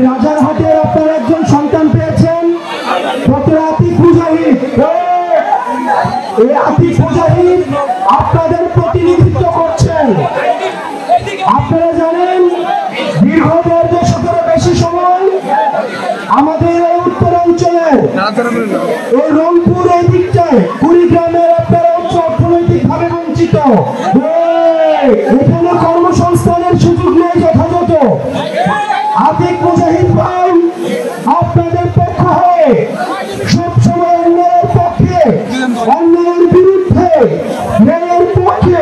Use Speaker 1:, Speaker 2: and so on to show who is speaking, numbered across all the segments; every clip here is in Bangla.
Speaker 1: রাজারহাটের আপনারা একজন সন্তান পেয়েছেন, ডক্টর আতিক মুজাহিদ। এই আতিক মুজাহিদ আপনাদের প্রতিনিধিত্ব করছেন। আপনারা জানেন দীর্ঘ 1.5 দশকের বেশি সময় আমাদের এই উত্তরাঞ্চলে এই রংপুর এই দিকটায় কুড়িগ্রামের আপনারা অর্থনৈতিক ভাবে বঞ্চিত, এখানে কর্মসংস্থানের সুযোগ নেই যথাযথ। আতিক মুজাহিদ ভাই আপনাদের পক্ষ হয়ে সবসময় অন্যায়ের পক্ষে, অন্যায়ের বিরুদ্ধে, ন্যায়ের পক্ষে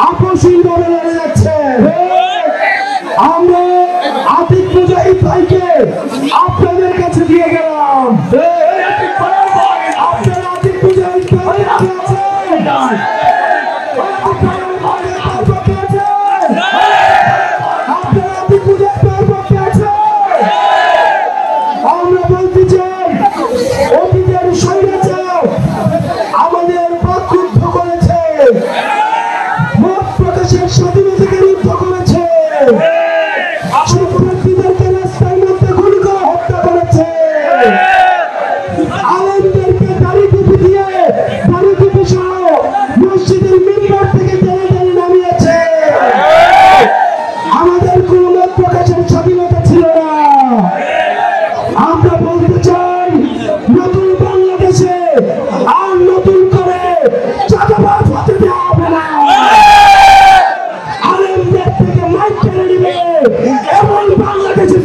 Speaker 1: আকস্মিকভাবে লড়ে যাচ্ছেন। আমরা আতিক মুজাহিদ ভাইকে আপনাদের কাছে দিয়ে গেলাম। আপনারা আতিক মুজাহিদ ভাই আছেন, আমরা বলতে চাই অতীতের স্বৈরাচার আমাদের প্রক্ষুব্ধ করেছে, মত প্রকাশের স্বাধীনতাকে রুদ্ধ করেছে, শিক্ষার্থীদেরকে রাস্তার মধ্যে গুলি করে হত্যা করেছে, আলেমদেরকে দাড়ি টুপি দিয়ে দাড়ি টুপি সহ মসজিদের মিম্বার থেকে টেনে টেনে নামিয়েছে। আমাদের কোনো মত প্রকাশের স্বাধীনতা ছিল না। আমরা বলতে চাই নতুন বাংলাদেশে আর নতুন করে চাঁদাবাজ হতে দেওয়া হবে না। আলেমদের থেকে মাইক কেড়ে নিবে এমন বাংলাদেশে